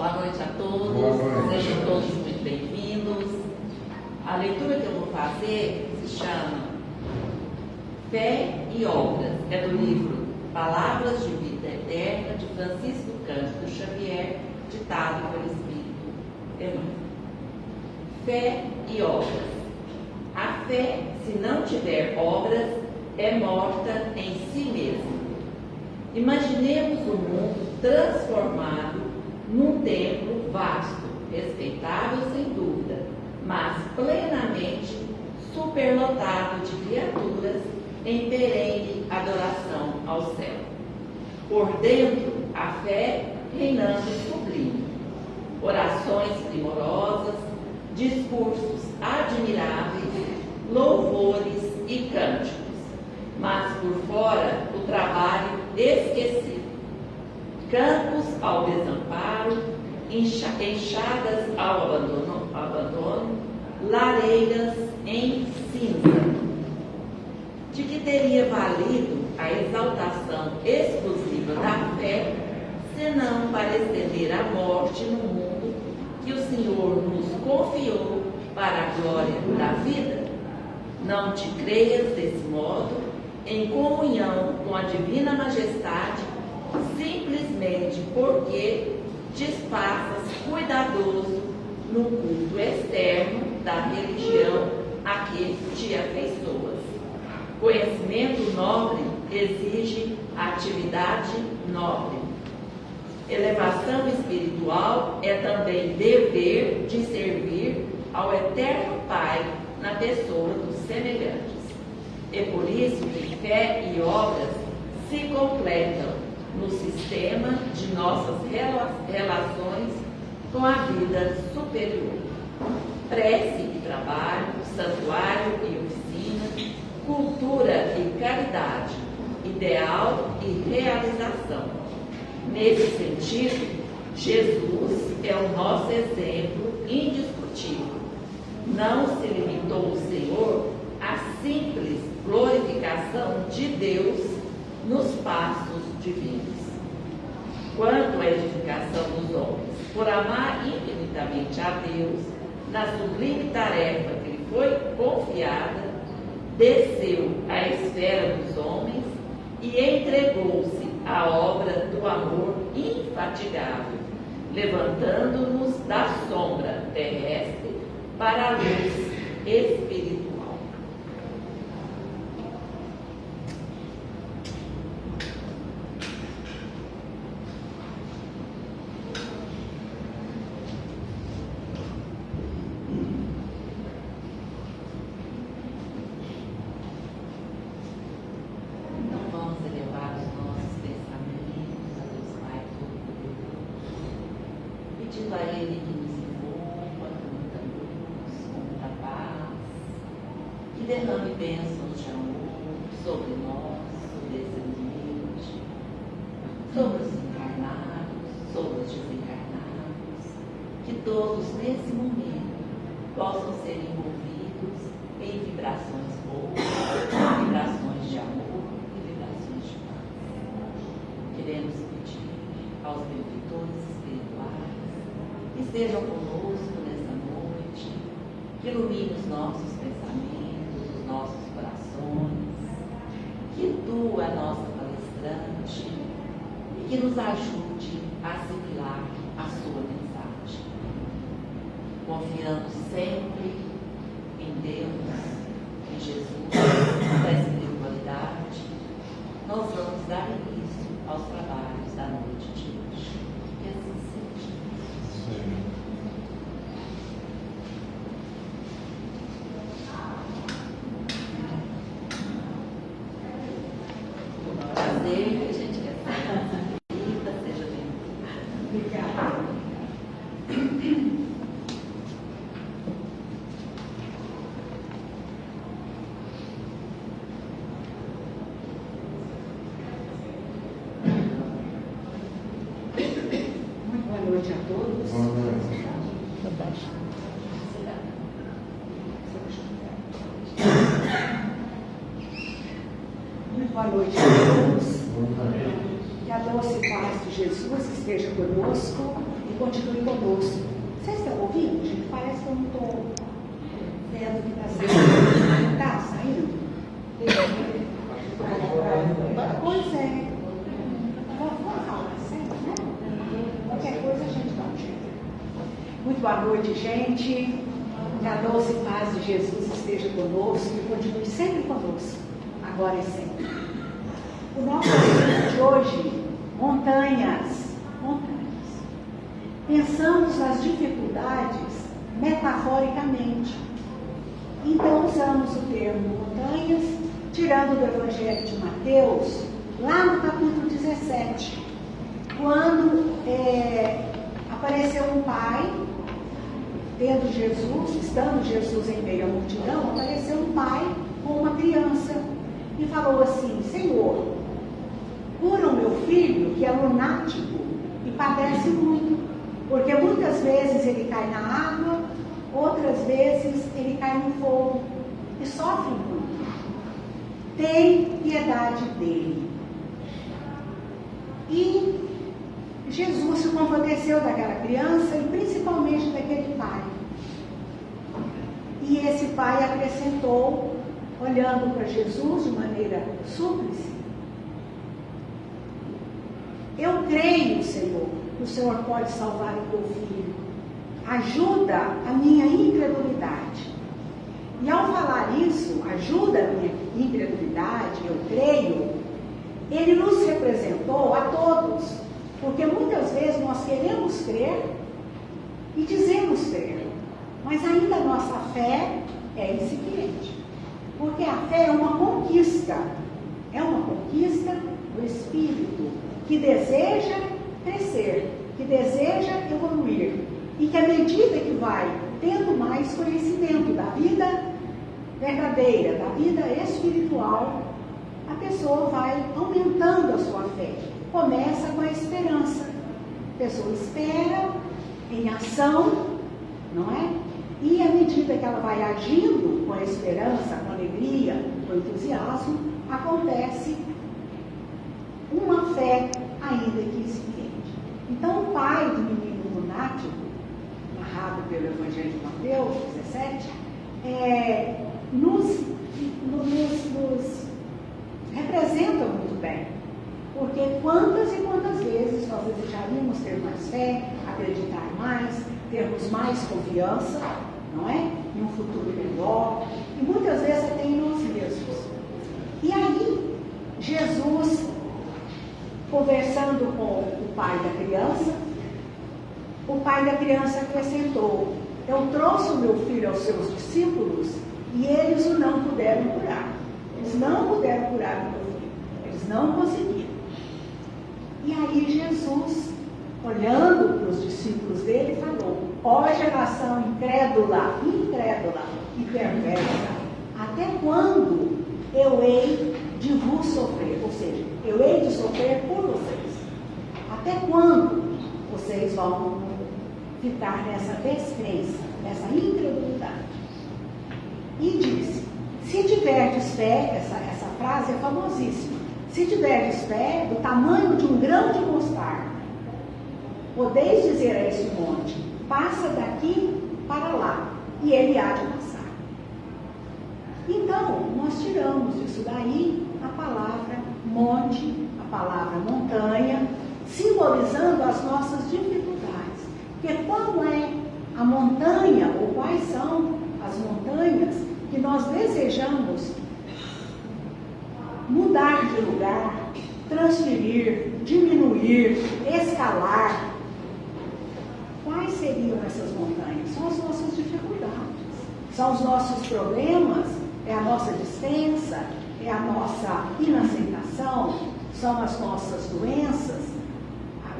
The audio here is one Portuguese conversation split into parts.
Boa noite a todos. Boa noite. Sejam todos muito bem-vindos. A leitura que eu vou fazer se chama Fé e Obras. É do livro Palavras de Vida Eterna, de Francisco Cândido Xavier, ditado pelo Espírito Emmanuel. Fé e obras. A fé, se não tiver obras, é morta em si mesma. Imaginemos o mundo transformado num templo vasto, respeitável sem dúvida, mas plenamente superlotado de criaturas em perene adoração ao céu. Por dentro, a fé reinando sublime. Orações primorosas, discursos admiráveis, louvores e cânticos, mas por fora o trabalho esquecido. Campos ao desamparo, enxadas ao abandono, lareiras em cinza. De que teria valido a exaltação exclusiva da fé, senão para estender a morte no mundo que o Senhor nos confiou para a glória da vida? Não te creias desse modo, em comunhão com a divina majestade, simplesmente porque disfarças cuidadoso no culto externo da religião a que te afeiçoas. Conhecimento nobre exige atividade nobre. Elevação espiritual é também dever de servir ao Eterno Pai na pessoa dos semelhantes. É por isso que fé e obras se completam no sistema de nossas relações com a vida superior. Prece e trabalho, santuário e oficina, cultura e caridade, ideal e realização. Nesse sentido, Jesus é o nosso exemplo indiscutível. Não se limitou o Senhor à simples glorificação de Deus nos passos divinos. Quanto à edificação dos homens, por amar infinitamente a Deus, na sublime tarefa que lhe foi confiada, desceu à esfera dos homens e entregou-se à obra do amor infatigável, levantando-nos da sombra terrestre para a luz espiritual. Pedindo a Ele que nos envolva com muita luz, com muita paz, que derrame bênçãos de amor sobre nós, sobre esse ambiente, sobre os encarnados, sobre os desencarnados, que todos nesse momento possam ser envolvidos em vibrações boas, vibrações de amor e vibrações de paz. Queremos pedir aos benfeitores espirituais que estejam conosco nessa noite, que ilumine os nossos pensamentos, os nossos corações, que tu, a nossa palestrante, e que nos ajude a assimilar a sua mensagem. Confiando sempre em Deus, em Jesus, na espiritualidade, nós vamos dar início aos trabalhos da noite de hoje. Que assim seja. Prazer, que a gente quer ser vida, seja bem-vinda. Obrigada. Muito boa noite a todos. Boa noite. Muito boa noite a todos. Boa noite. Que Que a doce paz de Jesus esteja conosco e continue conosco. Vocês estão ouvindo, gente? Parece que eu não estou vendo o que está saindo. Está saindo? Pois é. Vamos falar sério, né? Qualquer coisa a gente dá um jeito. Muito boa noite, gente. Que a doce paz de Jesus esteja conosco e continue sempre conosco, agora e sempre. O nosso assunto de hoje, montanhas. Pensamos nas dificuldades metaforicamente. Então usamos o termo montanhas, tirando do Evangelho de Mateus, lá no capítulo 17, quando apareceu um pai, estando Jesus em meio à multidão, apareceu um pai com uma criança e falou assim: Senhor, cura o meu filho que é lunático e padece muito, porque muitas vezes ele cai na água, outras vezes ele cai no fogo e sofre muito. Tem piedade dele. E Jesus se compadeceu daquela criança e principalmente daquele pai. E esse pai acrescentou, olhando para Jesus de maneira súplice: Eu creio, Senhor, que o Senhor pode salvar o teu filho. Ajuda a minha incredulidade. E ao falar isso, ajuda a minha incredulidade, eu creio, ele nos representou a todos. Porque muitas vezes nós queremos crer e dizemos crer, mas ainda a nossa fé é incipiente. Porque a fé é uma conquista do Espírito, que deseja crescer, que deseja evoluir, e que à medida que vai tendo mais conhecimento da vida verdadeira, da vida espiritual, a pessoa vai aumentando a sua fé. Começa com a esperança. A pessoa espera em ação, não é? E à medida que ela vai agindo com a esperança, com a alegria, com o entusiasmo, acontece uma fé ainda que incipiente. Então, o pai do menino lunático, narrado pelo Evangelho de Mateus 17, nos representa muito bem. Porque quantas e quantas vezes nós desejaríamos ter mais fé, acreditar mais, termos mais confiança, não é? Em um futuro melhor, e muitas vezes até em nós mesmos. E aí, Jesus, conversando com o pai da criança acrescentou: Eu trouxe o meu filho aos seus discípulos e eles o não puderam curar. Eles não puderam curar o meu filho. Eles não conseguiram. E aí Jesus, olhando para os discípulos dele, falou: Ó geração incrédula e perversa, até quando eu hei de vos sofrer? Ou seja, eu hei de sofrer por vocês. Até quando vocês vão ficar nessa descrença, nessa incredulidade? E disse: se tiverdes fé, essa frase é famosíssima, se tiverdes fé do tamanho de um grão de mostarda, podeis dizer a esse monte: passa daqui para lá, e ele há de passar. Então, nós tiramos disso daí a palavra monte, a palavra montanha, simbolizando as nossas dificuldades. Porque qual é a montanha, ou quais são as montanhas que nós desejamos mudar de lugar, transferir, diminuir, escalar? Quais seriam essas montanhas? São as nossas dificuldades, são os nossos problemas, é a nossa descrença, é a nossa inaceitação, são as nossas doenças,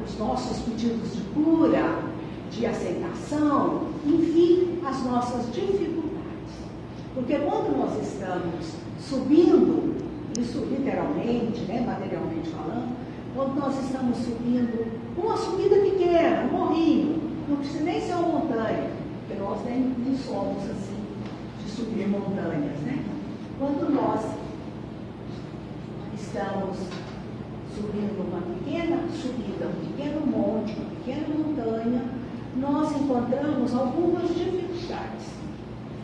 os nossos pedidos de cura, de aceitação, enfim, as nossas dificuldades. Porque quando nós estamos subindo, isso literalmente, materialmente falando, quando nós estamos subindo, uma subida pequena, um morrinho, não precisa nem ser uma montanha, porque nós nem somos assim, de subir montanhas, né? Quando nós estamos subindo uma pequena subida, um pequeno monte, uma pequena montanha, nós encontramos algumas dificuldades.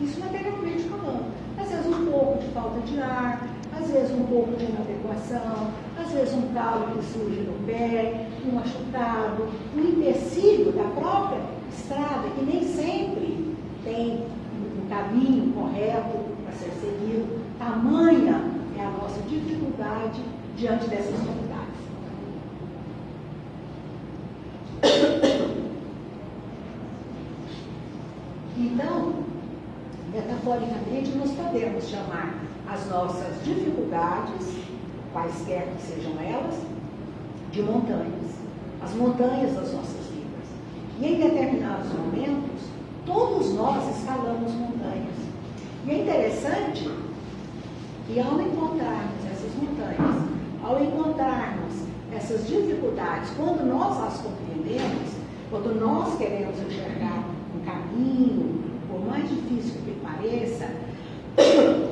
Isso materialmente falando. Às vezes um pouco de falta de ar, às vezes um pouco de inadequação, às vezes um calo que surge no pé, um machucado, um empecilho da própria estrada, que nem sempre tem um caminho correto para ser seguido. Tamanha é a nossa dificuldade diante dessas novidades. Então, metaforicamente, nós podemos chamar as nossas dificuldades, quaisquer que sejam elas, de montanhas. As montanhas das nossas vidas. E em determinados momentos, todos nós escalamos montanhas. E é interessante que ao encontrarmos essas montanhas, ao encontrarmos essas dificuldades, quando nós as compreendemos, quando nós queremos enxergar um caminho, por mais difícil que pareça,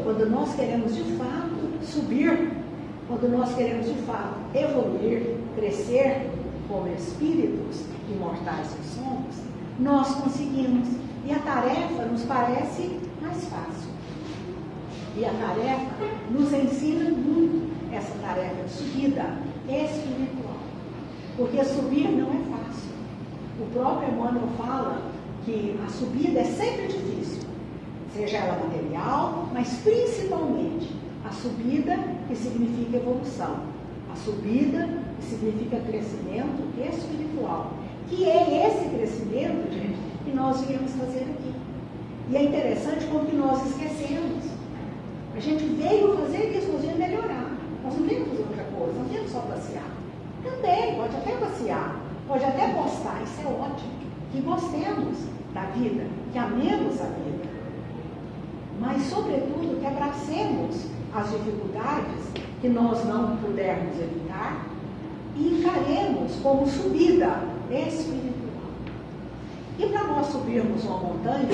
quando nós queremos de fato subir, quando nós queremos de fato evoluir, crescer como espíritos imortais que somos, nós conseguimos. E a tarefa nos parece mais fácil. E a tarefa nos ensina muito essa tarefa de subida espiritual. Porque subir não é fácil. O próprio Emmanuel fala que a subida é sempre difícil, seja ela material, mas principalmente a subida que significa evolução, a subida que significa crescimento espiritual, que é esse crescimento, gente, que nós viemos fazer aqui. E é interessante como que nós esquecemos. A gente veio fazer isso, nós viemos melhorar. Nós não viemos fazer outra coisa, não viemos só passear. Também, pode até passear, pode até gostar, isso é ótimo. Que gostemos da vida, que amemos a vida. Mas, sobretudo, que abracemos as dificuldades que nós não pudermos evitar e encaremos como subida espiritual. E para nós subirmos uma montanha,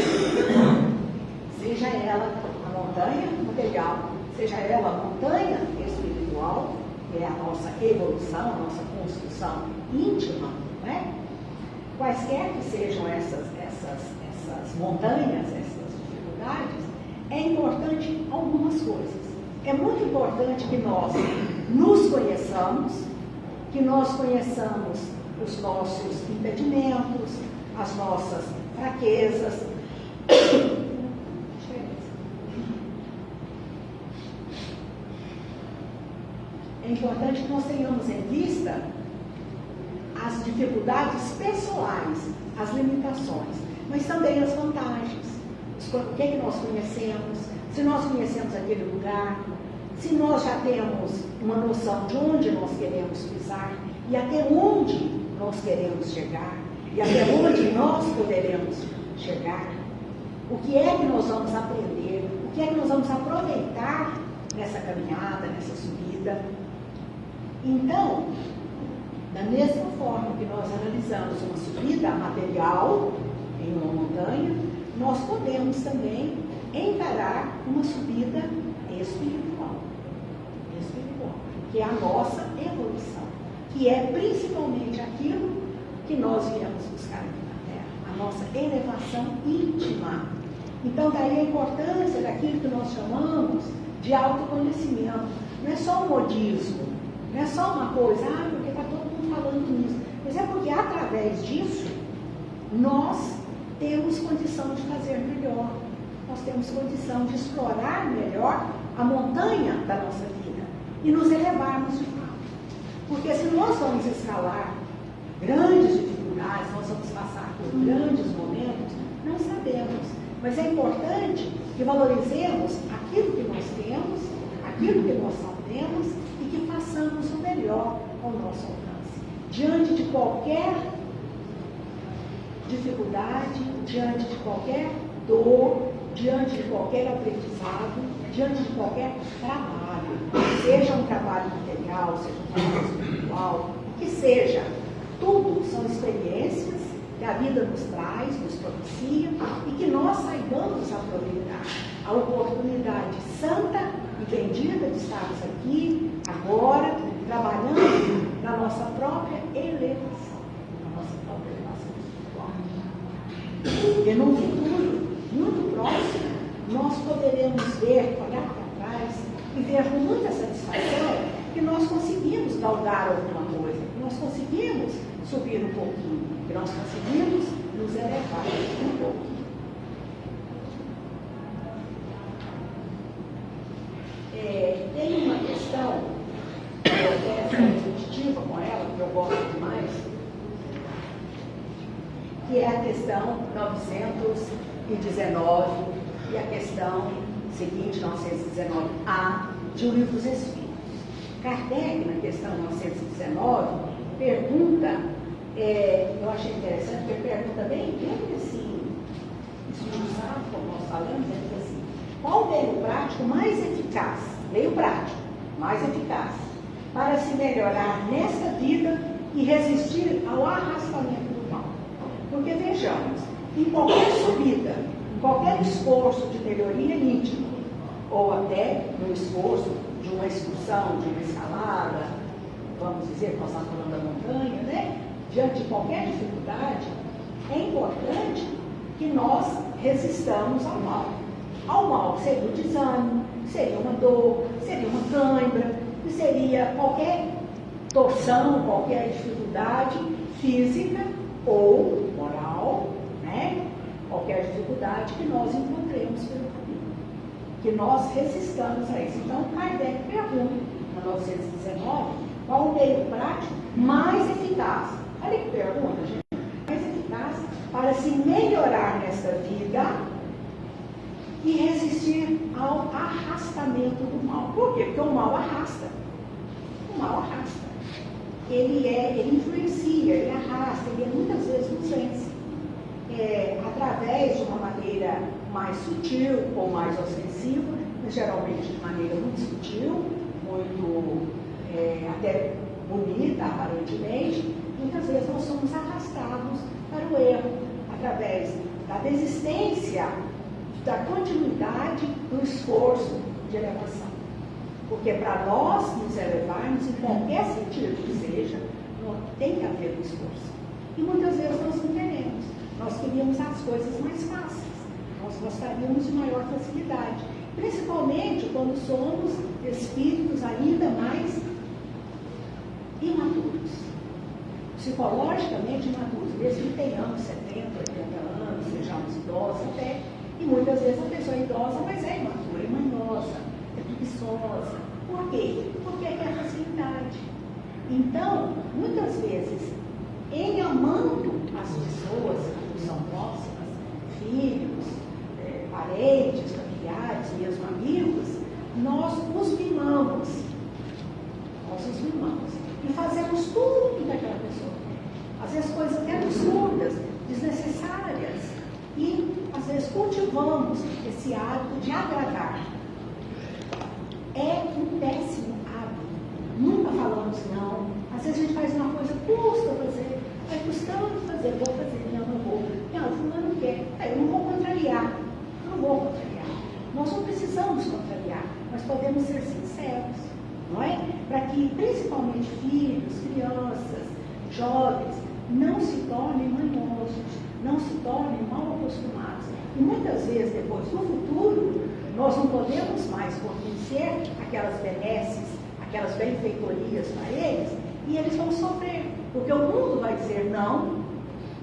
seja ela a montanha material, seja ela a montanha espiritual, que é a nossa evolução, a nossa construção íntima, não é? Quaisquer que sejam essas montanhas, essas dificuldades, é importante algumas coisas. É muito importante que nós nos conheçamos, que nós conheçamos os nossos impedimentos, as nossas fraquezas. É importante que nós tenhamos em vista as dificuldades pessoais, as limitações, mas também as vantagens. O que é que nós conhecemos, se nós conhecemos aquele lugar, se nós já temos uma noção de onde nós queremos pisar e até onde nós queremos chegar, e até onde nós poderemos chegar, o que é que nós vamos aprender, o que é que nós vamos aproveitar nessa caminhada, nessa subida. Então, da mesma forma que nós analisamos uma subida material em uma montanha, nós podemos também encarar uma subida espiritual, que é a nossa evolução, que é principalmente aquilo que nós viemos buscar aqui na Terra, a nossa elevação íntima. Então, daí a importância daquilo que nós chamamos de autoconhecimento. Não é só um modismo, não é só uma coisa, porque está todo mundo falando nisso, mas é porque através disso nós temos condição de fazer melhor, nós temos condição de explorar melhor a montanha da nossa vida e nos elevarmos de fato. Porque se nós vamos escalar grandes dificuldades, nós vamos passar por grandes momentos, não sabemos. Mas é importante que valorizemos aquilo que nós temos, aquilo que nós sabemos e que façamos o melhor ao nosso alcance. Diante de qualquer dificuldade, diante de qualquer dor, diante de qualquer aprendizado, diante de qualquer trabalho, seja um trabalho material, seja um trabalho espiritual, que seja, tudo são experiências que a vida nos traz, nos propicia e que nós saibamos aproveitar a oportunidade santa e bendita de estarmos aqui, agora, trabalhando Porque num futuro muito próximo, nós poderemos ver, olhar para trás e ver com muita satisfação que nós conseguimos galgar alguma coisa, que nós conseguimos subir um pouquinho, que nós conseguimos nos elevar um pouquinho. Tem uma questão, eu quero ser repetitiva com ela, que eu gosto demais, que é a questão 919 e a questão seguinte, 919A, de O Livro dos Espíritos. Kardec, na questão 919, pergunta, eu achei interessante, porque pergunta bem assim, esmiuçado, como nós falamos, ele diz assim, qual o meio prático mais eficaz, para se melhorar nesta vida e resistir ao arrastamento do mal? Porque vejamos, em qualquer subida, em qualquer esforço de melhoria íntima, ou até no esforço de uma excursão, de uma escalada, vamos dizer, nós estamos falando da montanha, né? Diante de qualquer dificuldade, é importante que nós resistamos ao mal. Ao mal seria o desânimo, seria uma dor, seria uma cãibra, seria qualquer torção, qualquer dificuldade física ou moral, né? Qualquer dificuldade que nós encontremos pelo caminho, que nós resistamos a isso. Então, Kardec pergunta, na 919, qual o meio prático mais eficaz? Olha que pergunta, gente. Mais eficaz para se melhorar nesta vida e resistir ao arrastamento do mal. Por quê? Porque o mal arrasta. O mal arrasta. Ele influencia, ele arrasta, ele muitas vezes nos vence. Através de uma maneira mais sutil ou mais ostensiva, mas geralmente de maneira muito sutil, muito até bonita, aparentemente, muitas vezes nós somos arrastados para o erro, através da desistência, da continuidade do esforço de elevação. Porque para nós nos elevarmos, em qualquer sentido que seja, tem que haver um esforço. E muitas vezes nós não queremos. Nós queríamos as coisas mais fáceis. Nós gostaríamos de maior facilidade. Principalmente quando somos espíritos ainda mais imaturos. Psicologicamente imaturos. Mesmo que tenhamos 70, 80 anos, sejamos idosos até. E muitas vezes a pessoa é idosa, mas é imatura, é manhosa, é preguiçosa. Por quê? Porque quer facilidade. Então, muitas vezes, em amando as pessoas que são próximas, filhos, parentes, familiares, mesmo amigos, nós os mimamos. E fazemos tudo daquela pessoa. Às vezes coisas até absurdas, desnecessárias. E, às vezes, cultivamos esse hábito de agradar. É um péssimo hábito. Nunca falamos não. Às vezes a gente faz uma coisa, custa fazer, vai custando fazer, vou fazer, não vou. Não, fulano quer. Eu não vou contrariar. Nós não precisamos contrariar, mas podemos ser sinceros, não é? Para que, principalmente, filhos, crianças, jovens, não se tornem manhosos, não se tornem mal acostumados. E muitas vezes, depois, no futuro, nós não podemos mais fornecer aquelas benesses, aquelas benfeitorias para eles, e eles vão sofrer, porque o mundo vai dizer não,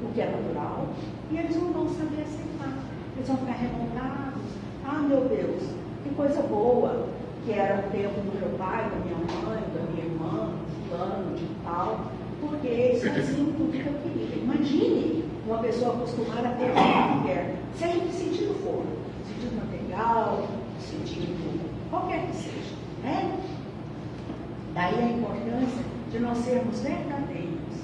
o que é natural, e eles não vão saber aceitar. Eles vão ficar revoltados. Ah, meu Deus, que coisa boa, que era o tempo do meu pai, da minha mãe, da minha irmã, fulano, de tal, porque eles faziam tudo que eu queria. Imagine uma pessoa acostumada a ter o que quer, seja em que sentido for, no sentido material, no sentido qualquer que seja, né? Daí a importância de nós sermos verdadeiros.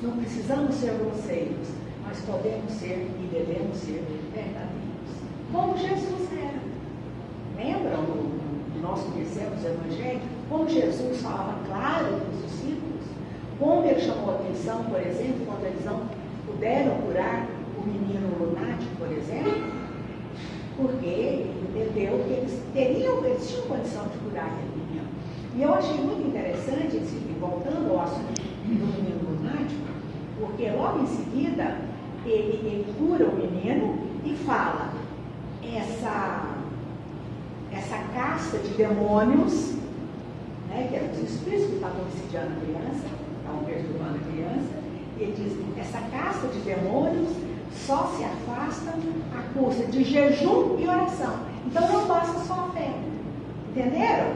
Não precisamos ser grosseiros, mas podemos ser e devemos ser verdadeiros. Como Jesus era. Lembram? Nós conhecemos o Evangelho, como Jesus falava claro para os discípulos, como ele chamou a atenção, por exemplo, quando eles não puderam curar o menino lunático, por exemplo, porque ele entendeu que eles tinham condição de curar aquele menino. E eu achei muito interessante, voltando ao assunto do menino lunático, porque logo em seguida ele cura o menino e fala, essa casta de demônios, né, que eram os espíritos que estavam obsidiando a criança, estavam perturbando a criança, e ele diz, essa casta de demônios só se afasta à custa de jejum e oração. Então não basta só a fé. Entenderam?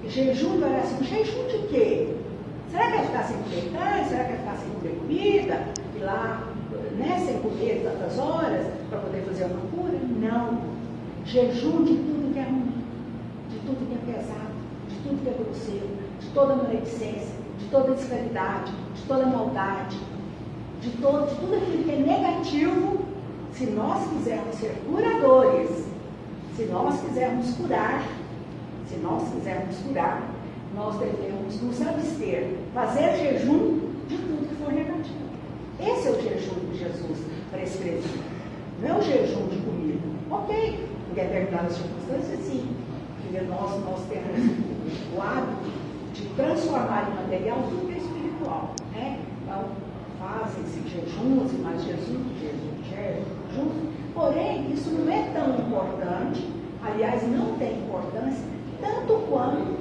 Jejum e oração. Jejum de quê? Será que é ficar sem comer carne? Será que é ficar sem comer comida? E lá, né, sem comer tantas horas para poder fazer uma cura? Não. Jejum de tudo que é ruim, de tudo que é pesado, de tudo que é grosseiro, de toda maledicência, de toda descaridade, de toda maldade, de tudo aquilo que é negativo. Se nós quisermos ser curadores, se nós quisermos curar, nós devemos nos abster, fazer jejum de tudo que for negativo. Esse é o jejum que Jesus prescreveu. Não é o jejum de comida. Ok, em determinadas circunstâncias, sim. Porque nós temos o hábito de transformar em material tudo que é espiritual. Né? Então, fazem-se jejuns e mais jejum. Porém, isso não é tão importante, aliás, não tem importância, tanto quanto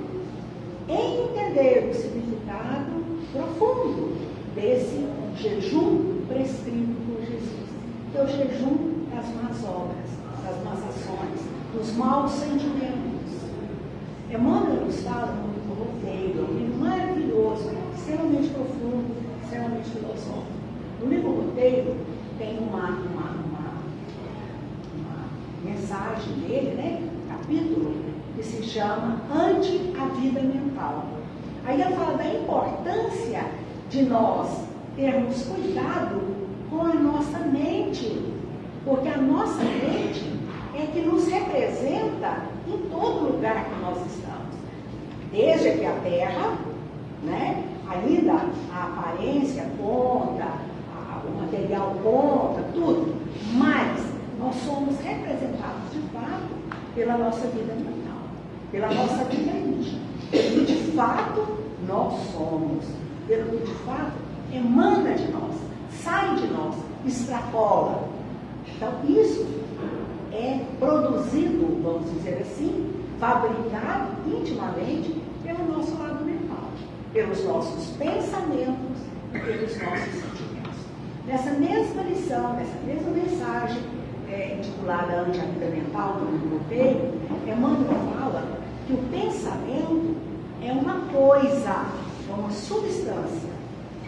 em entender o significado profundo desse jejum prescrito por Jesus. Que é o jejum das más obras, das más ações, dos maus sentimentos. Emmanuel nos fala no livro Roteiro, um livro maravilhoso, extremamente profundo, extremamente filosófico. No livro Roteiro tem uma mensagem dele, né? Capítulo que se chama Ante a Vida Mental. Aí ele fala da importância de nós termos cuidado com a nossa mente, porque a nossa mente é que nos representa em todo lugar que nós estamos. Desde aqui a Terra, né? Ainda a aparência conta, o material conta, tudo, mas nós somos representados de fato pela nossa vida mental, pela nossa vida íntima. E de fato nós somos, pelo que de fato emana de nós, sai de nós, extrapola. Então isso é produzido, vamos dizer assim, fabricado intimamente pelo nosso lado mental, pelos nossos pensamentos e pelos nossos sentimentos. Nessa mesma lição, nessa mesma mensagem, intitulada Ante a Vida Mental, no livro Roteiro, Emmanuel fala que o pensamento é uma coisa, é uma substância.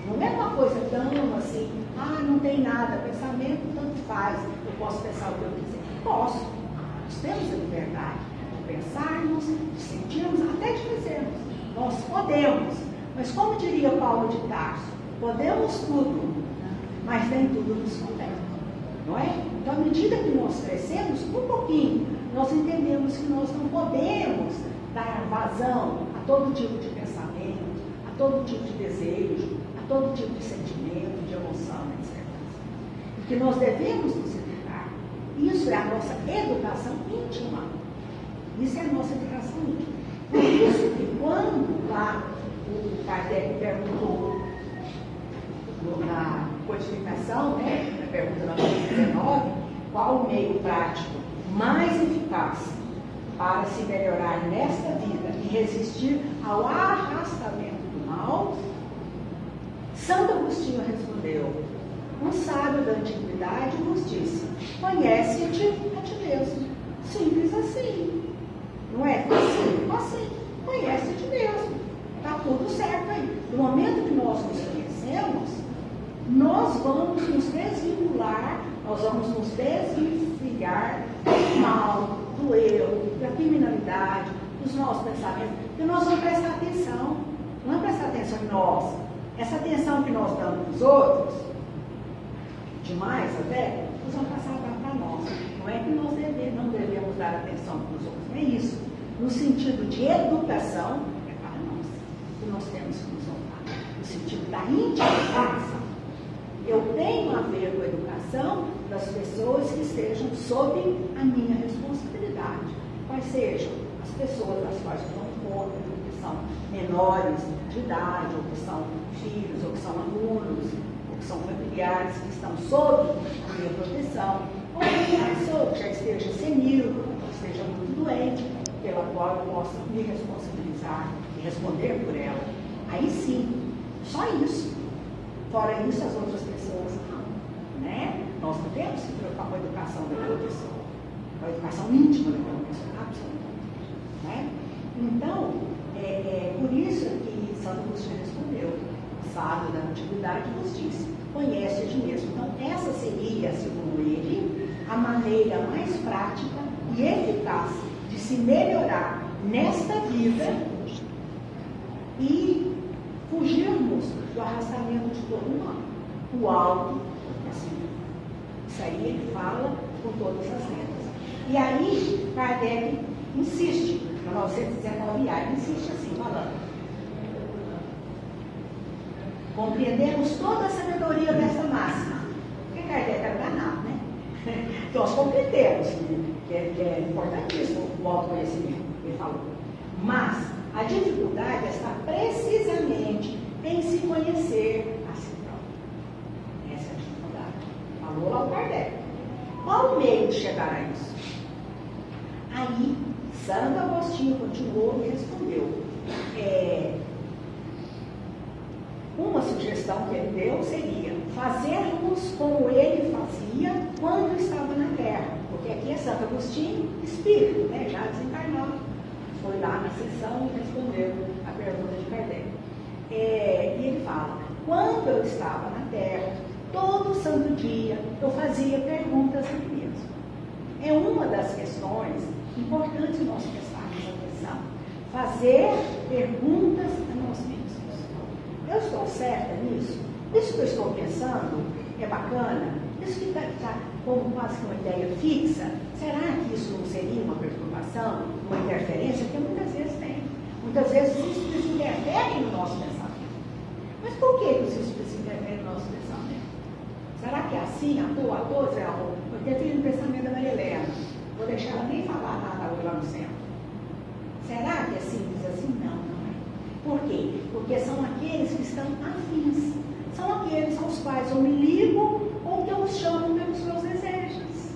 Não é uma coisa tão assim, não tem nada, pensamento tanto faz, eu posso pensar o que eu quiser. Posso, nós temos a liberdade de pensarmos, de sentirmos, até de fazermos. Nós podemos, mas como diria Paulo de Tarso, podemos tudo, mas nem tudo nos convém. Não é? Então, à medida que nós crescemos, um pouquinho, nós entendemos que nós não podemos dar vazão a todo tipo de pensamento, a todo tipo de desejo, a todo tipo de sentimento, de emoção, etc. E que nós devemos nos educar. Isso é a nossa educação íntima. Isso é a nossa educação íntima. Por isso que quando lá o Kardec perguntou na codificação, né, na pergunta 19, qual o meio prático mais eficaz para se melhorar nesta vida e resistir ao arrastamento do mal, Santo Agostinho respondeu: um sábio da antiguidade nos disse, conhece-te a ti mesmo. Simples assim. Não é? Assim. Conhece-te mesmo. Está tudo certo aí. No momento que nós nos conhecemos, nós vamos nos desvincular, nós vamos nos desviar do mal, do erro, da criminalidade, dos nossos pensamentos, e nós vamos prestar atenção. Não é prestar atenção em nós. Essa atenção que nós damos para os outros, demais até, nós vamos passar a dar para nós. Não é que nós não devemos dar atenção para os outros, não é isso. No sentido de educação, é para nós. E nós temos que nos honrar. No sentido da intimidação. Eu tenho a ver com a educação das pessoas que estejam sob a minha responsabilidade. Quais sejam as pessoas das quais eu dou conta, que são menores de idade, ou que são filhos, ou que são alunos, ou que são familiares que estão sob a minha proteção, ou uma pessoa que já esteja senil, esteja muito doente, pela qual eu possa me responsabilizar e responder por ela. Aí sim, só isso. Fora isso, as outras pessoas não. Né? Nós não temos que preocupar com a educação daquela pessoa, com a educação íntima daquela pessoa, absolutamente. Né? Então, por isso que Santo Agostinho respondeu, o sábio da antiguidade nos disse, conhece a ti mesmo. Então, essa seria, segundo ele, a maneira mais prática e eficaz de se melhorar nesta vida e fugirmos do arrastamento de todo humano. O alto, assim, isso aí ele fala com todas as letras. E aí, Kardec insiste, no 919A, ele insiste assim, falando. Compreendemos toda a sabedoria dessa máxima. Porque Kardec era danado, né? Nós compreendemos, que é importantíssimo o autoconhecimento, ele falou. Mas a dificuldade está precisamente em se conhecer a si próprio. Essa é a dificuldade. Falou lá o Kardec. Qual o meio de chegar a isso? Aí, Santo Agostinho continuou e respondeu. Uma sugestão que ele deu seria fazermos como ele fazia quando estava na Terra. Porque aqui é Santo Agostinho, espírito, né? Já desencarnado. Foi lá na sessão e respondeu a pergunta de Kardec. E ele fala, quando eu estava na Terra, todo santo dia eu fazia perguntas a mim mesmo. É uma das questões importantes nós prestarmos atenção. Fazer perguntas a nós mesmos. Eu estou certa nisso? Isso que eu estou pensando é bacana? Isso que está como quase que uma ideia fixa? Será que isso não seria uma perturbação, uma interferência? Porque muitas vezes tem. Muitas vezes os espíritos interferem no nosso pensamento. Mas por que os espíritos interferem no nosso pensamento? Será que é assim, à toa, Zé Arro? Porque eu tenho o pensamento da Maria Helena. Vou deixar ela nem falar nada hoje lá no centro. Será que é simples assim? Não, não é. Por quê? Porque são aqueles que estão afins. São aqueles aos quais eu me ligo ou que eu os chamo pelos meus desejos.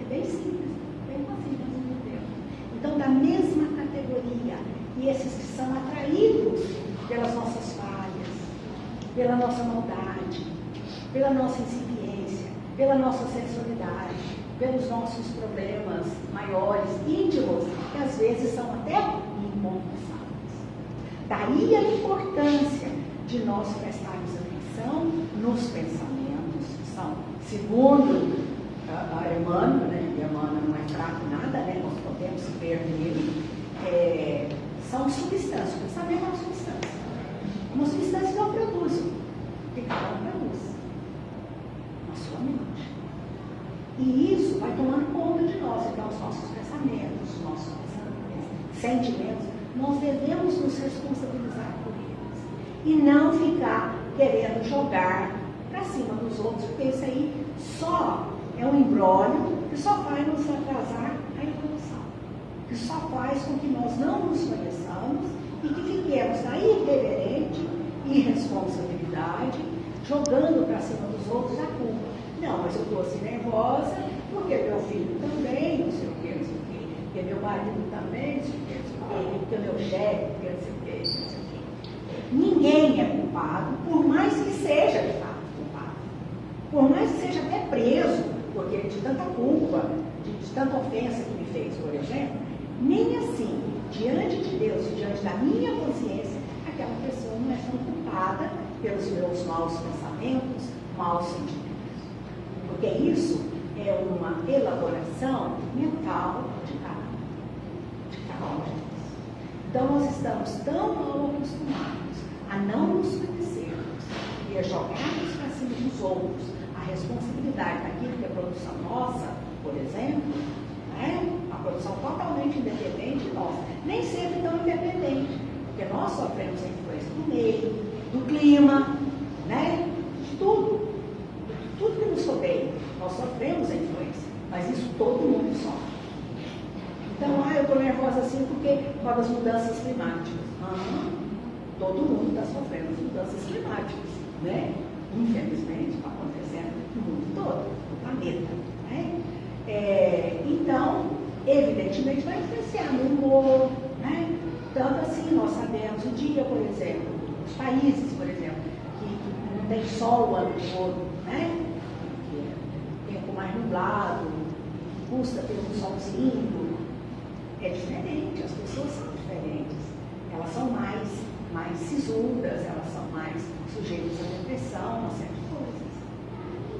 É bem simples, bem fácil nós entendemos. Então, da mesma categoria, e esses que são atraídos pelas nossas falhas, pela nossa maldade, pela nossa incipiência, pela nossa sensualidade, pelos nossos problemas maiores, íntimos, que às vezes são até inconfessáveis. Daí a importância de nós prestarmos atenção nos pensamentos, que são, segundo a Emmanuel, né? E Emmanuel não é fraco nada, né? Nós podemos ver nele, são substâncias. O pensamento é uma substância. Uma substância que eu produzo, que cada um produz, na sua mente. E isso vai tomando conta de nós, então os nossos pensamentos, os nossos sentimentos, nós devemos nos responsabilizar por eles. E não ficar querendo jogar para cima dos outros, porque isso aí só é um imbróglio que só vai nos atrasar a evolução. Que só faz com que nós não nos conheçamos e que fiquemos na irreverente irresponsabilidade, jogando para cima dos outros a culpa. Não, mas eu estou assim nervosa, porque meu filho também, não sei o que, não sei o que, porque meu marido também, não sei o que, não sei o que, porque meu chefe, porque não sei o que, não sei o que. Ninguém é culpado, por mais que seja de fato culpado. Por mais que seja até preso, porque de tanta culpa, de tanta ofensa que me fez, por exemplo, nem assim, diante de Deus e diante da minha consciência, aquela pessoa não é tão culpada pelos meus maus pensamentos, maus sentimentos. Porque isso é uma elaboração mental de cada um de nós. Então nós estamos tão mal acostumados a não nos conhecermos e a jogarmos para cima dos outros a responsabilidade daquilo que é produção nossa, por exemplo, né? A produção totalmente independente de nós, nem sempre tão independente, porque nós sofremos a influência do meio, do clima, né? De tudo. Tudo que nos rodeia, nós sofremos a influência, mas isso todo mundo sofre. Então, eu estou nervosa assim porque por causa das mudanças climáticas. Todo mundo está sofrendo as mudanças climáticas, né? infelizmente, está acontecendo no mundo todo, no planeta. Né? Então, evidentemente, vai influenciar no humor. Né? Tanto assim, nós sabemos, o dia, por exemplo, os países, por exemplo, que não tem sol o ano todo, né? Que tempo mais nublado, custa ter um solzinho, é diferente, as pessoas são diferentes. Elas são mais sisudas, elas são mais sujeitas à depressão, a certas coisas.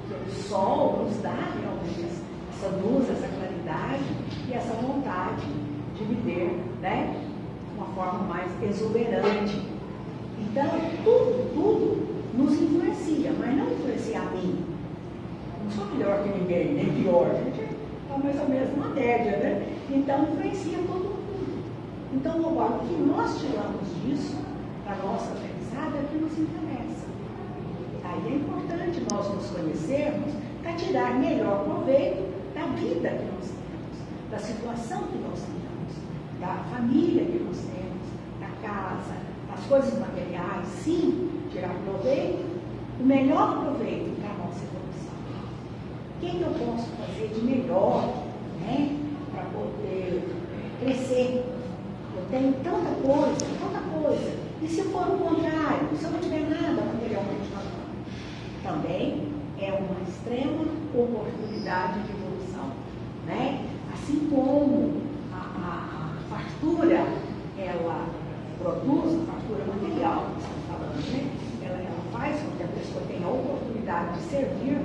Porque o sol nos dá realmente essa luz, essa claridade e essa vontade de viver, né, de uma forma mais exuberante. Então, tudo nos influencia, mas não influencia a mim. Eu não sou melhor que ninguém, nem pior. A gente é mais ou menos uma média, né? Então, influencia todo mundo. Então, agora, o que nós tiramos disso, da nossa aprendizado, é o que nos interessa. Aí é importante nós nos conhecermos para tirar melhor proveito da vida que nós temos, da situação que nós temos, da família que nós temos, da casa, das coisas materiais, sim, tirar proveito, o melhor proveito para a nossa evolução. O que eu posso fazer de melhor, né, para poder crescer? Eu tenho tanta coisa. E se for o contrário, se eu não tiver nada materialmente falando, também é uma extrema oportunidade de evolução. Né? Assim como a fartura, ela produz, a fartura material, que estamos falando, né? Ela faz com que a pessoa tenha a oportunidade de servir,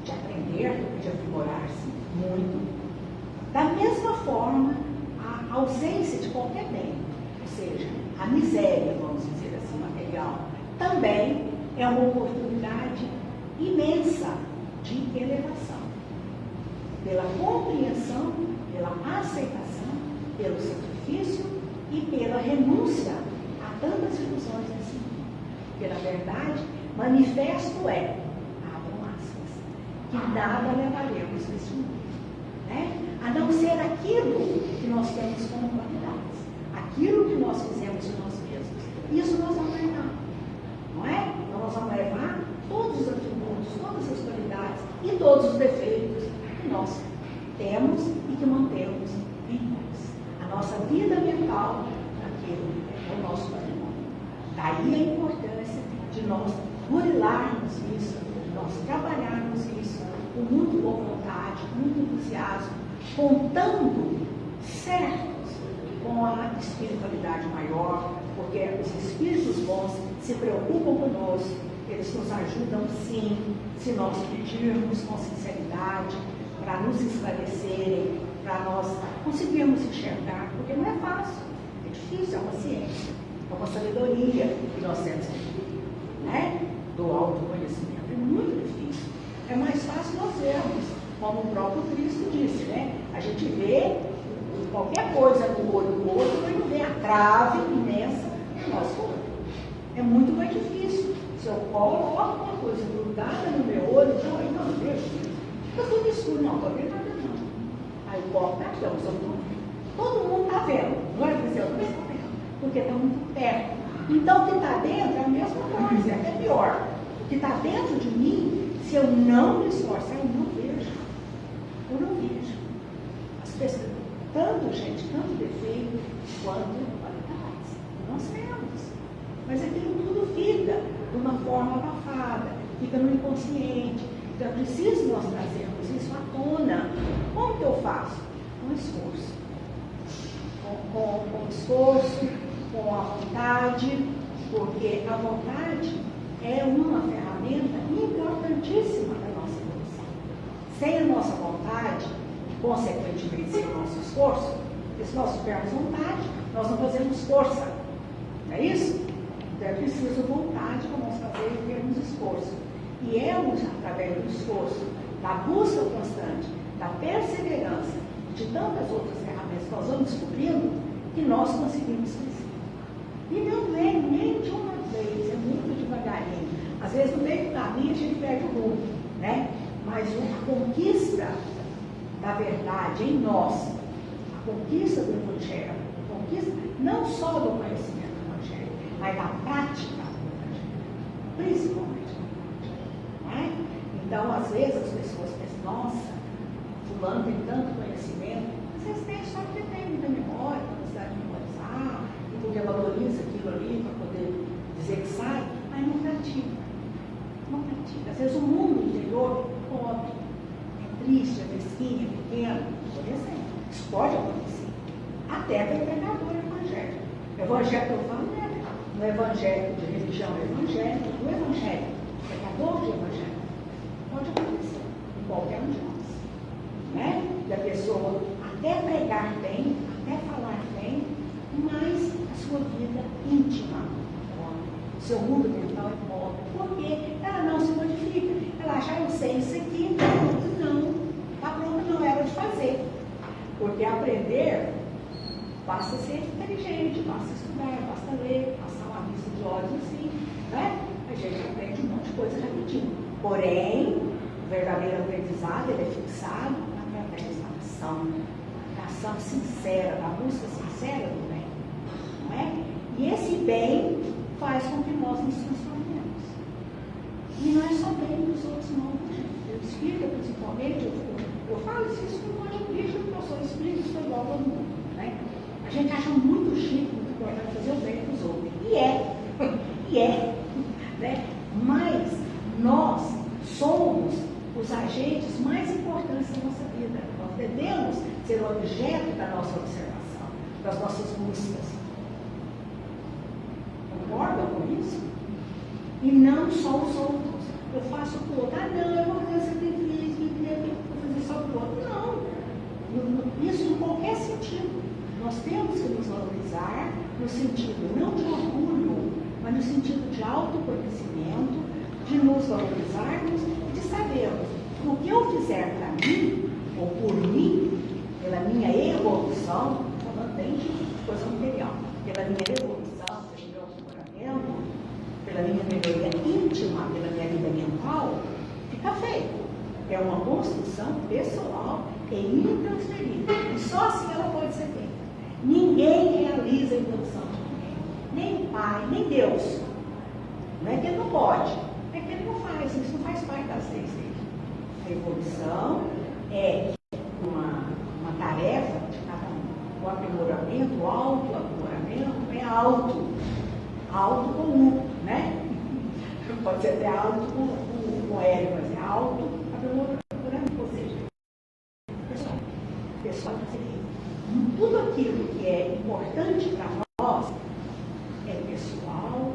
de aprender, de aprimorar-se muito. Da mesma forma, a ausência de qualquer bem, ou seja, a miséria, vamos dizer assim, material, também é uma oportunidade imensa de elevação. Pela compreensão, pela aceitação, pelo sacrifício e pela renúncia a tantas ilusões nesse mundo. Porque, na verdade, manifesto é, abram aspas, que nada levaremos nesse mundo. Né? A não ser aquilo que nós temos como qualidades, aquilo que nós fizemos de nós mesmos. Isso nós vamos levar, não é? Então nós vamos levar todos os atributos, todas as qualidades e todos os defeitos que nós temos e que mantemos em nós. A nossa vida mental, aquilo é o nosso patrimônio. Daí a importância de nós burilarmos isso, de nós trabalharmos isso com muito boa vontade, com muito entusiasmo, contando certos com a espiritualidade maior, porque os espíritos bons se preocupam conosco, eles nos ajudam sim, se nós pedirmos com sinceridade, para nos esclarecerem, para nós conseguirmos enxergar, porque não é fácil, é difícil, é uma ciência, é uma sabedoria que nós temos aqui, né? Do autoconhecimento, é muito difícil. É mais fácil nós vermos, como o próprio Cristo disse, né? A gente vê qualquer coisa no olho do outro, mas não vê a trave imensa do nosso olho. É muito mais difícil. Se eu coloco uma coisa grudada no meu olho, eu não vejo isso. Eu estou no escuro, não estou vendo nada não. Aí o copo está aqui, eu estou vendo. Todo mundo está vendo, não é? Eu também estou vendo, porque está muito perto. Então o que está dentro é a mesma coisa, é até pior. O que está dentro de mim, se eu não me esforçar, eu não vejo. Eu não vejo. As pessoas, tanto defeito quanto qualidades. Nós temos. Mas aquilo tudo fica de uma forma abafada, fica no inconsciente. Então é preciso nós trazermos isso à tona. Como que eu faço? Com esforço. Com esforço, com a vontade, porque a vontade é uma ferramenta importantíssima da nossa evolução. Sem a nossa vontade, consequentemente sem o nosso esforço, porque se nós tivermos vontade, nós não fazemos força. Não é isso? Então é preciso vontade para nós fazer e termos esforço. E é através do esforço, da busca constante, da perseverança, de tantas outras ferramentas que nós vamos descobrindo, que nós conseguimos crescer. E não é nem de uma vez, é muito devagarinho. Às vezes no meio do caminho a gente perde o rumo, né? Mas a conquista da verdade em nós, a conquista do Evangelho, a conquista não só do conhecimento do Evangelho, mas da prática do Evangelho, principalmente. Então, às vezes, as pessoas pensam, nossa, fulano tem tanto conhecimento, às vezes tem só porque tem muita memória, capacidade de memorizar, e porque valoriza aquilo ali para poder dizer que sabe, mas não pratica. Não pratica. Às vezes o mundo interior é pobre, é triste, é mesquinho, é pequeno, por exemplo. Isso pode acontecer. Até para o pregador evangélico. O evangelho que eu falo não é no evangelho de religião, é evangélico, do evangelho, pregador de evangelho. Pode acontecer em qualquer um de nós. Né? Da pessoa até pregar bem, até falar bem, mas a sua vida íntima, o seu mundo mental é pobre. Porque ela não se modifica. Ela acha, eu sei isso aqui, está pronto, não era de fazer. Porque aprender basta ser inteligente, basta estudar, basta ler, passar uma lista de olhos assim, né? A gente aprende um monte de coisa rapidinho. Porém, o verdadeiro aprendizado ele é fixado através da ação sincera, da busca sincera do bem, não é? E esse bem faz com que nós nos transformemos. E não é só bem dos outros, não, gente. Eu espírita, principalmente, eu falo isso como eu digo, porque eu sou espírita, sou igual a todo mundo, né? A gente acha muito chique, muito importante fazer o bem para os outros. E é, né? Mas nós somos os agentes mais importantes da nossa vida. Nós devemos ser o objeto da nossa observação, das nossas buscas. Concordam com isso? E não só os outros. Eu faço para o outro. Não, é porque você tem filhos, vou fazer só para o outro. Não. Isso em qualquer sentido. Nós temos que nos valorizar no sentido não de orgulho, mas no sentido de autoconhecimento, de nos valorizarmos e de sabermos que o que eu fizer para mim, ou por mim, pela minha evolução, falando bem de coisa material, pela minha evolução, pelo meu aprimoramento, pela minha melhoria íntima, pela minha vida mental, fica feito. É uma construção pessoal e intransferível. E só assim ela pode ser feita. Ninguém realiza a intenção de ninguém, nem pai, nem Deus. Não é que ele não pode, é que ele não faz, isso não faz parte das leis dele. A evolução é uma tarefa de cada um. O aprimoramento, o autoaprimoramento é alto com U, né? Pode ser até alto com L, mas é autoaprimoramento, ou seja, pessoal, tudo aquilo que é importante para nós é pessoal,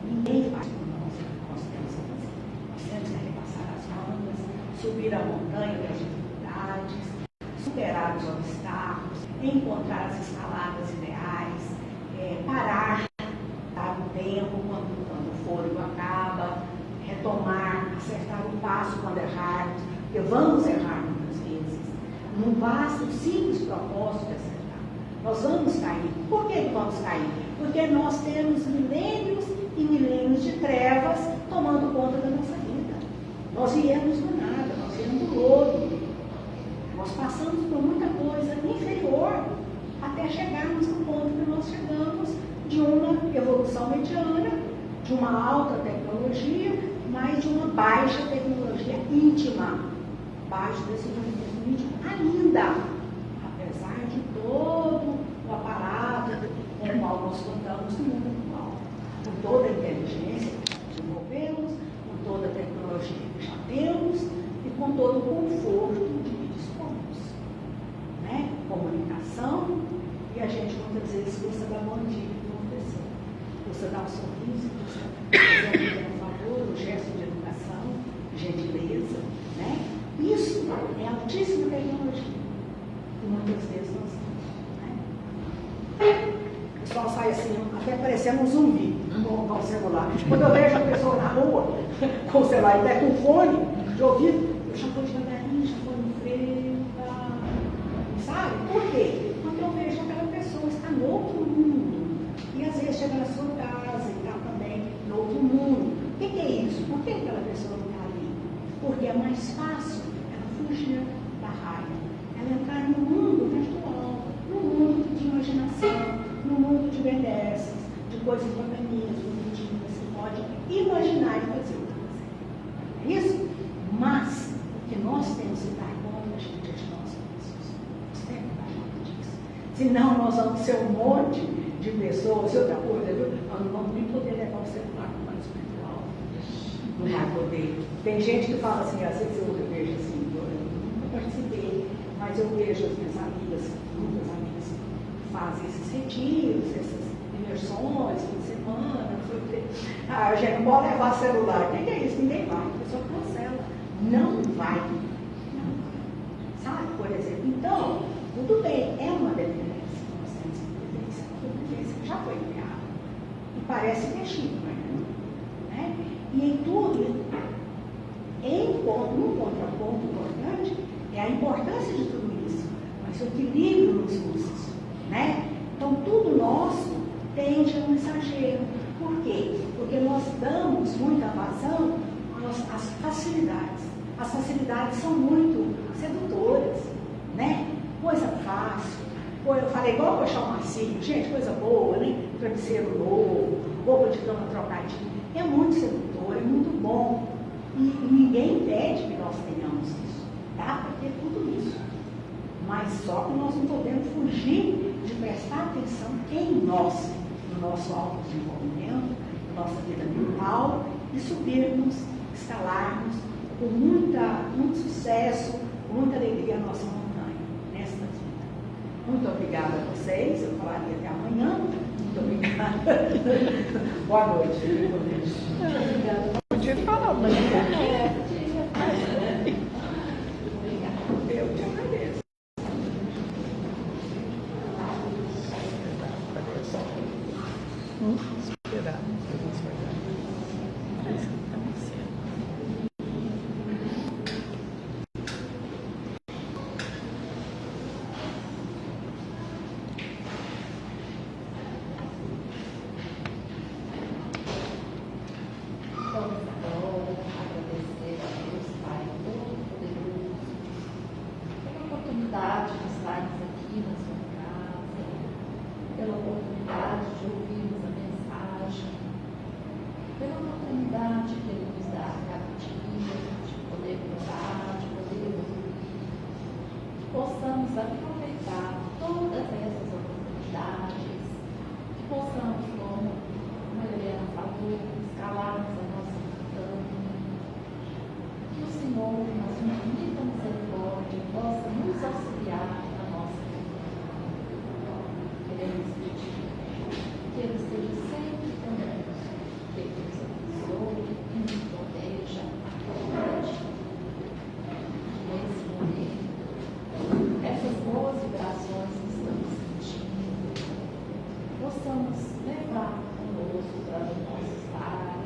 ninguém faz por nós temos que fazer. Nós temos que repassar as mangas, subir a montanha das dificuldades, superar os obstáculos, encontrar as escaladas ideais, parar, dar um tempo quando o fôlego acaba, retomar, acertar o passo quando errarmos, porque vamos errar muitas vezes. Não basta o simples propósito de acertar. Nós vamos cair. Por que vamos cair? Porque nós temos milênios e milênios de trevas tomando conta da nossa vida. Nós viemos do nada, nós viemos do lodo. Nós passamos por muita coisa inferior até chegarmos no ponto que nós chegamos de uma evolução mediana, de uma alta tecnologia, mas de uma baixa tecnologia íntima. Baixo desenvolvimento íntimo ainda, apesar de todo o aparato com o qual nós contamos no mundo atual, com toda a inteligência que desenvolvemos, com toda a tecnologia que já temos e com todo o conforto de que dispomos, né? Comunicação, e a gente muitas vezes custa dar bom dia para uma pessoa, custa dar um sorriso, custa fazer um favor, um gesto de educação, gentileza, né? Isso é altíssima tecnologia. E muitas vezes nós temos. Né? O pessoal sai assim, até parecendo um zumbi com o celular. Quando eu vejo a pessoa na rua com o celular e até com fone de ouvido, eu já vou devagarinho, já vou no freio, sabe? Por quê? Porque eu vejo aquela pessoa está no outro mundo. E às vezes chega na sua casa e está também no outro mundo. O que é isso? Por que aquela pessoa não está ali? Porque é mais fácil ela fugir da raiva, ela entrar no mundo virtual, no mundo de imaginação, no mundo de benesses, de coisas bacaninhas, bonitinhas, que pode imaginar e fazer o que fazer. É isso? nós temos que dar conta, gente, de nós mesmos. Nós temos que dar conta disso. Senão nós vamos ser um monte de pessoas. E outra coisa, viu? Nós não vamos nem poder levar o celular para o plano espiritual. Não vai poder. Tem gente que fala assim, às vezes eu vejo assim, eu nunca participei, mas eu vejo as minhas amigas, muitas amigas, que fazem esses retiros, essas imersões, fim de semana, a gente não pode levar celular. O que é isso? Ninguém vai. A pessoa cancela. Não vai. Não vai. Sabe, por exemplo? Então, tudo bem, é uma dependência que nós temos dependência. Uma dependência que já foi criada. E parece mexido, né? E em tudo, um contraponto importante é a importância de tudo isso, mas o equilíbrio nos usos, né? Então, tudo nosso tende a um mensageiro. Por quê? Porque nós damos muita vazão às facilidades. As facilidades são muito sedutoras, né? Coisa fácil. Eu falei igual puxar um massinho, gente, coisa boa, né? Travesseiro novo, roupa de cama trocadinha. É muito sedutor, é muito bom. E ninguém impede que nós tenhamos isso. Dá para ter tudo isso. Mas só que nós não podemos fugir de prestar atenção em nós, no nosso autodesenvolvimento, na nossa vida mental, e subirmos, escalarmos com muito sucesso, com muita alegria a nossa montanha nesta vida. Muito obrigada a vocês, eu falaria até amanhã. Muito obrigada. Boa noite. Obrigada. Podia falar, mas Eu te agradeço. esperar. Vamos agora agradecer a Deus, Pai Todo-Poderoso, pela oportunidade de estarmos aqui na sua casa, pela oportunidade de ouvirmos a mensagem, pela oportunidade que Ele nos dá a cada dia, de poder orar, de poder ouvir, que possamos aproveitar todas essas oportunidades, que possamos, como a Helena falou, escalarmos a nossa montanha, que o Senhor, na sua infinita misericórdia, possa nos auxiliar na nossa vida. Queremos pedir que Ele esteja sempre conosco, que Ele nos abençoe e nos proteja a todo dia. Nesse momento, essas boas vibrações que estamos sentindo, possamos levar conosco para os nossos lares,